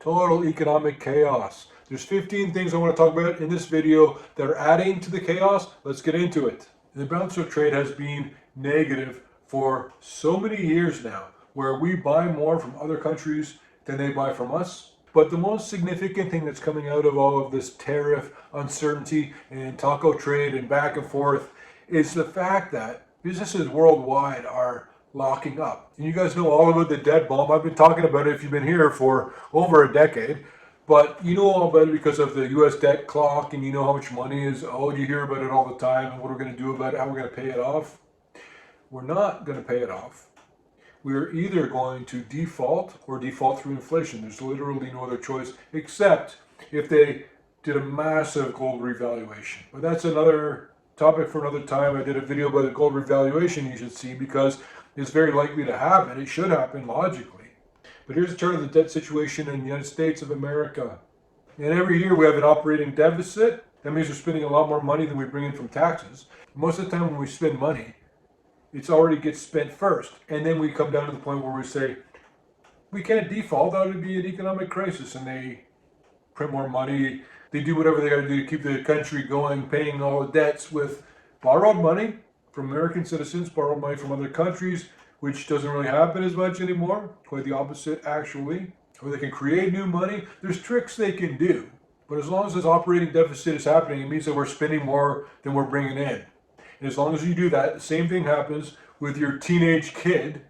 Total economic chaos. There's 15 things I want to talk about in this video that are adding to the chaos. Let's get into it. The balance of trade has been negative for so many years now, where we buy more from other countries than they buy from us. But the most significant thing that's coming out of all of this tariff uncertainty and taco trade and back and forth is the fact that businesses worldwide are locking up. And you guys know all about the debt bomb. I've been talking about it if you've been here for over a decade. But you know all about it because of the US debt clock, and you know how much money is owed. You hear about it all the time and what we're going to do about it, how we're going to pay it off. We're not going to pay it off. We're either going to default or default through inflation. There's literally no other choice except if they did a massive gold revaluation. But that's another topic for another time. I did a video about the gold revaluation you should see because it's very likely to happen. It should happen logically. But here's a chart of the debt situation in the United States of America. And every year we have an operating deficit. That means we're spending a lot more money than we bring in from taxes. Most of the time when we spend money, it already gets spent first. And then we come down to the point where we say, we can't default, that would be an economic crisis. And they print more money. They do whatever they got to do to keep the country going, paying all the debts with borrowed money from American citizens, borrowed money from other countries, which doesn't really happen as much anymore. Quite the opposite, actually. Or they can create new money. There's tricks they can do. But as long as this operating deficit is happening, it means that we're spending more than we're bringing in. And as long as you do that, the same thing happens with your teenage kid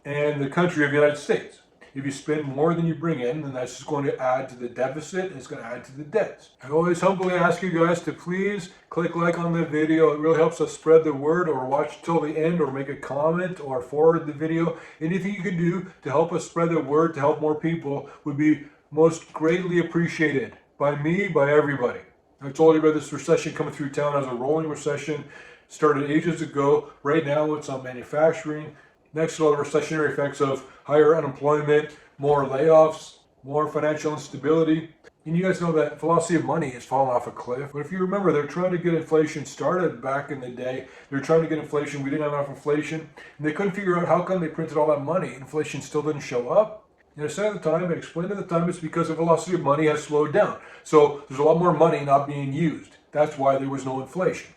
and the country of the United States. If you spend more than you bring in, then that's just going to add to the deficit, and it's going to add to the debts. I always humbly ask you guys to please click like on the video. It really helps us spread the word, or watch till the end, or make a comment, or forward the video. Anything you can do to help us spread the word, to help more people, would be most greatly appreciated by me, by everybody. I told you about this recession coming through town as a rolling recession. Started ages ago. Right now it's on manufacturing. Next to all the recessionary effects of higher unemployment, more layoffs, more financial instability. And you guys know that velocity of money is falling off a cliff. But if you remember, they're trying to get inflation started back in the day. They're trying to get inflation. We didn't have enough inflation. And they couldn't figure out how come they printed all that money. Inflation still didn't show up. And I said at the time, I explained at the time, it's because the velocity of money has slowed down. So there's a lot more money not being used. That's why there was no inflation.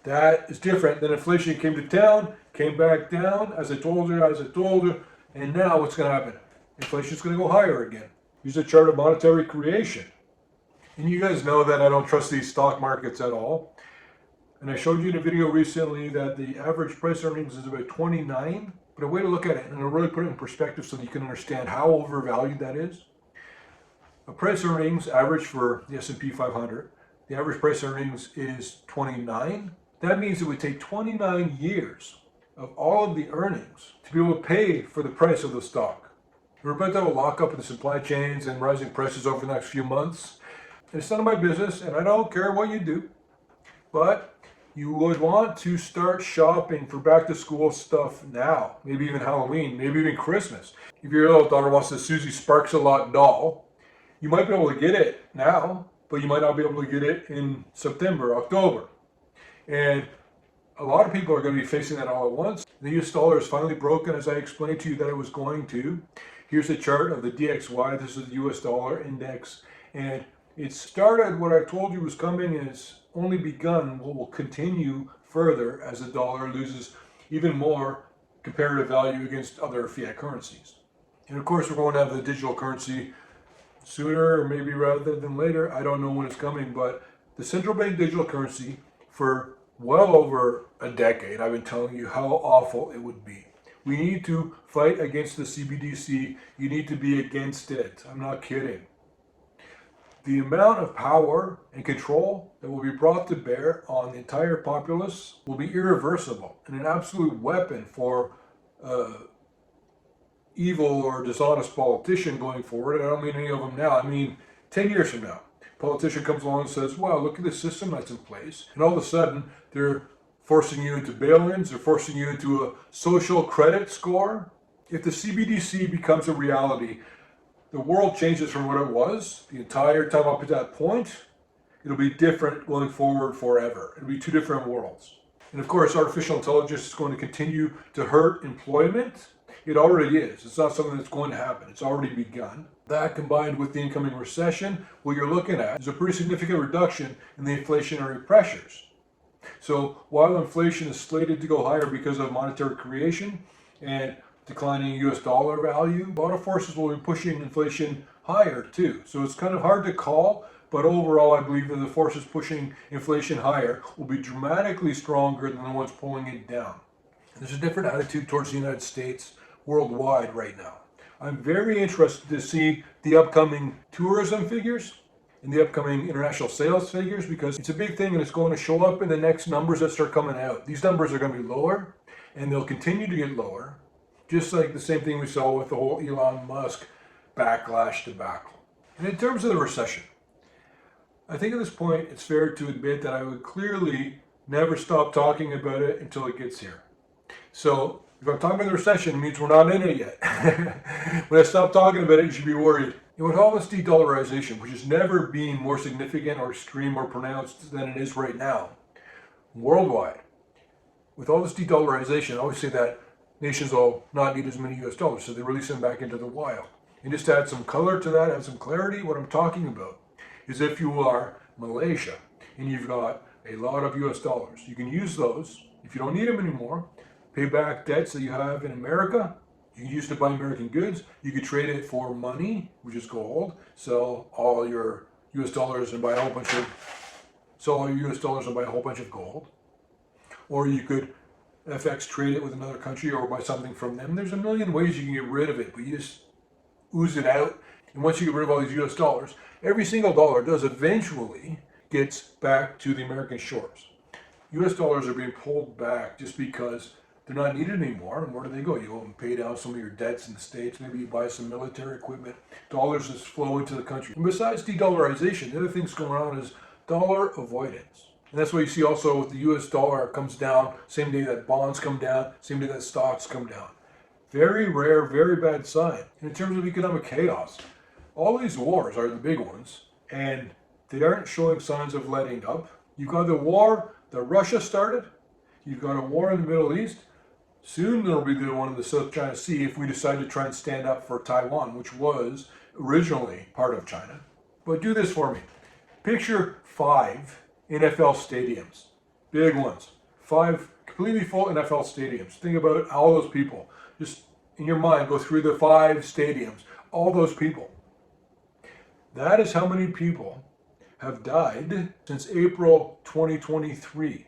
That is different than inflation came to town, came back down, as I told you, and now what's going to happen? Inflation's going to go higher again. Here's a chart of monetary creation. And you guys know that I don't trust these stock markets at all. And I showed you in a video recently that the average price earnings is about 29. But a way to look at it, and I'll really put it in perspective so that you can understand how overvalued that is. A price earnings average for the S&P 500, the average price earnings is 29. That means it would take 29 years of all of the earnings to be able to pay for the price of the stock. We're about to have a lockup in the supply chains and rising prices over the next few months. And it's none of my business, and I don't care what you do, but you would want to start shopping for back to school stuff now, maybe even Halloween, maybe even Christmas. If your little daughter wants a Susie Sparks-a-Lot doll, you might be able to get it now, but you might not be able to get it in September, October. And a lot of people are going to be facing that all at once. The US dollar is finally broken, as I explained to you that it was going to. Here's a chart of the DXY. This is the US dollar index. And it started, what I told you was coming, and it's only begun. What will continue further as the dollar loses even more comparative value against other fiat currencies. And of course, we're going to have the digital currency sooner, or maybe rather than later. I don't know when it's coming, but the central bank digital currency, for well over a decade, I've been telling you how awful it would be. We need to fight against the CBDC. You need to be against it. I'm not kidding. The amount of power and control that will be brought to bear on the entire populace will be irreversible and an absolute weapon for evil or dishonest politician going forward. I don't mean any of them now. I mean 10 years from now. A politician comes along and says, wow, look at the system that's in place. And all of a sudden, they're forcing you into bail-ins. They're forcing you into a social credit score. If the CBDC becomes a reality, the world changes from what it was the entire time up to that point. It'll be different going forward forever. It'll be two different worlds. And of course, artificial intelligence is going to continue to hurt employment. It already is. It's not something that's going to happen. It's already begun. That combined with the incoming recession, what you're looking at is a pretty significant reduction in the inflationary pressures. So while inflation is slated to go higher because of monetary creation and declining US dollar value, a lot of forces will be pushing inflation higher too. So it's kind of hard to call, but overall I believe that the forces pushing inflation higher will be dramatically stronger than the ones pulling it down. There's a different attitude towards the United States worldwide right now. I'm very interested to see the upcoming tourism figures and the upcoming international sales figures, because it's a big thing and it's going to show up in the next numbers that start coming out. These numbers are going to be lower and they'll continue to get lower, just like the same thing we saw with the whole Elon Musk backlash debacle. And in terms of the recession, I think at this point it's fair to admit that I would clearly never stop talking about it until it gets here. So if I'm talking about the recession, it means we're not in it yet. When I stop talking about it, you should be worried. And with all this de-dollarization, which has never been more significant or extreme or pronounced than it is right now, worldwide, with all this de-dollarization, I always say that nations will not need as many US dollars, so they release them back into the wild. And just to add some color to that, add some clarity, what I'm talking about is if you are Malaysia and you've got a lot of US dollars, you can use those, if you don't need them anymore, pay back debts that you have in America. You can use it to buy American goods. You could trade it for money, which is gold. Sell all your US dollars and buy a whole bunch of gold. Or you could FX trade it with another country or buy something from them. There's a million ways you can get rid of it, but you just ooze it out. And once you get rid of all these US dollars, every single dollar does eventually gets back to the American shores. US dollars are being pulled back just because they're not needed anymore. And where do they go? You go and pay down some of your debts in the States. Maybe you buy some military equipment. Dollars just flow into the country. And besides de-dollarization, the other things going on is dollar avoidance. And that's why you see also with the US dollar comes down, same day that bonds come down, same day that stocks come down. Very rare, very bad sign. And in terms of economic chaos, all these wars are the big ones, and they aren't showing signs of letting up. You've got the war that Russia started. You've got a war in the Middle East. Soon there'll be the one in the South China Sea if we decide to try and stand up for Taiwan, which was originally part of China. But do this for me. Picture 5 NFL stadiums, big ones. 5 completely full NFL stadiums. Think about all those people. Just in your mind, go through the 5 stadiums, all those people. That is how many people have died since April 2023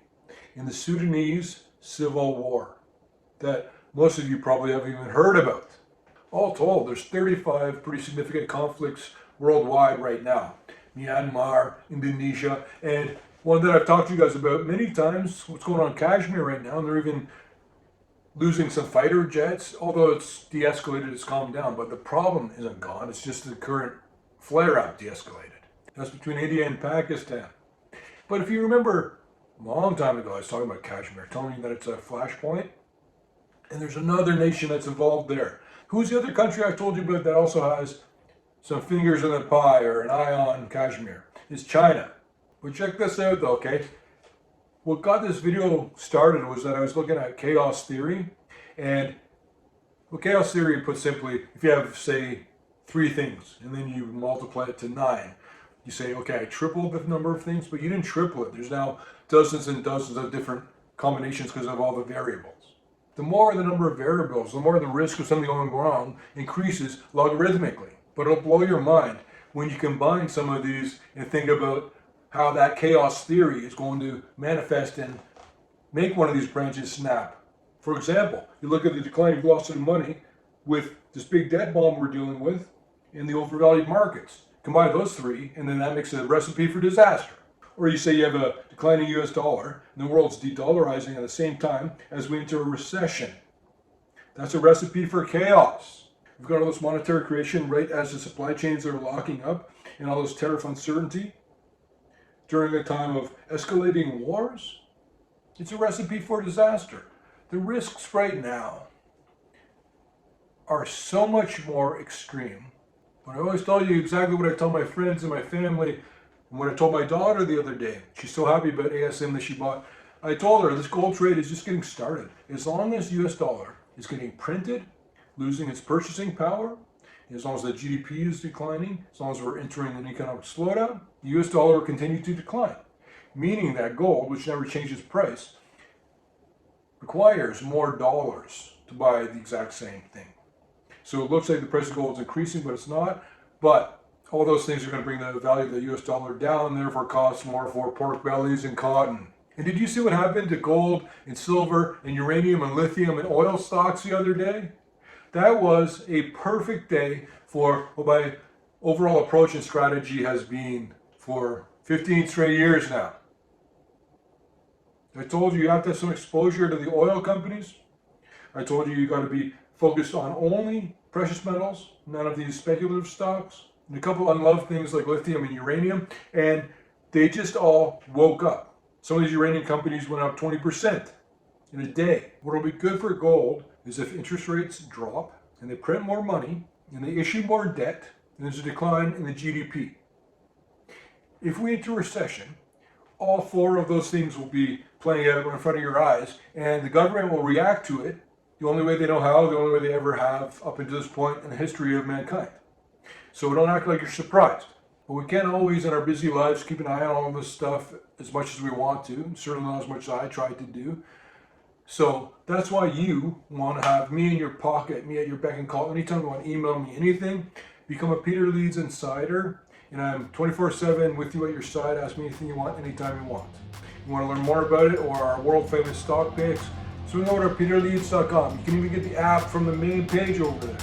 in the Sudanese civil war that most of you probably haven't even heard about. All told, there's 35 pretty significant conflicts worldwide right now. Myanmar, Indonesia, and one that I've talked to you guys about many times, what's going on in Kashmir right now, and they're even losing some fighter jets, although it's de-escalated, it's calmed down, but the problem isn't gone, it's just the current flare-up de-escalated. That's between India and Pakistan. But if you remember, a long time ago, I was talking about Kashmir, telling you that it's a flashpoint, and there's another nation that's involved there. Who's the other country I told you about that also has some fingers in the pie or an eye on Kashmir? It's China. But check this out though, okay? What got this video started was that I was looking at chaos theory, and well, chaos theory put simply, if you have, say, 3 things, and then you multiply it to 9, you say, okay, I tripled the number of things, but you didn't triple it. There's now dozens and dozens of different combinations because of all the variables. The more the number of variables, the more the risk of something going wrong increases logarithmically. But it'll blow your mind when you combine some of these and think about how that chaos theory is going to manifest and make one of these branches snap. For example, you look at the declining velocity of money with this big debt bomb we're dealing with in the overvalued markets. Combine those 3, and then that makes a recipe for disaster. Or you say you have a declining US dollar, and the world's de-dollarizing at the same time as we enter a recession. That's a recipe for chaos. We've got all this monetary creation right as the supply chains are locking up, and all this tariff uncertainty during a time of escalating wars. It's a recipe for disaster. The risks right now are so much more extreme. But I always tell you exactly what I tell my friends and my family. And what I told my daughter the other day, she's so happy about ASM that she bought. I told her this gold trade is just getting started. As long as US dollar is getting printed, losing its purchasing power, as long as the GDP is declining, as long as we're entering an economic slowdown, the US dollar will continue to decline. Meaning that gold, which never changes price, requires more dollars to buy the exact same thing. So it looks like the price of gold is increasing, but it's not. But all those things are going to bring the value of the US dollar down, therefore cost more for pork bellies and cotton. And did you see what happened to gold and silver and uranium and lithium and oil stocks the other day? That was a perfect day for what my overall approach and strategy has been for 15 straight years now. I told you have to have some exposure to the oil companies. I told you got to be focused on only precious metals, none of these speculative stocks, and a couple unloved things like lithium and uranium, and they just all woke up. Some of these uranium companies went up 20% in a day. What will be good for gold is if interest rates drop and they print more money and they issue more debt and there's a decline in the GDP. If we enter a recession, all four of those things will be playing out in front of your eyes, and the government will react to it the only way they know how, the only way they ever have up until this point in the history of mankind. So don't act like you're surprised. But we can't always, in our busy lives, keep an eye on all this stuff as much as we want to, certainly not as much as I try to do. So that's why you want to have me in your pocket, me at your beck and call. Anytime you want to email me anything, become a Peter Leeds Insider, and I'm 24/7 with you at your side. Ask me anything you want, anytime you want. You want to learn more about it or our world famous stock picks? Swing over to peterleeds.com. You can even get the app from the main page over there.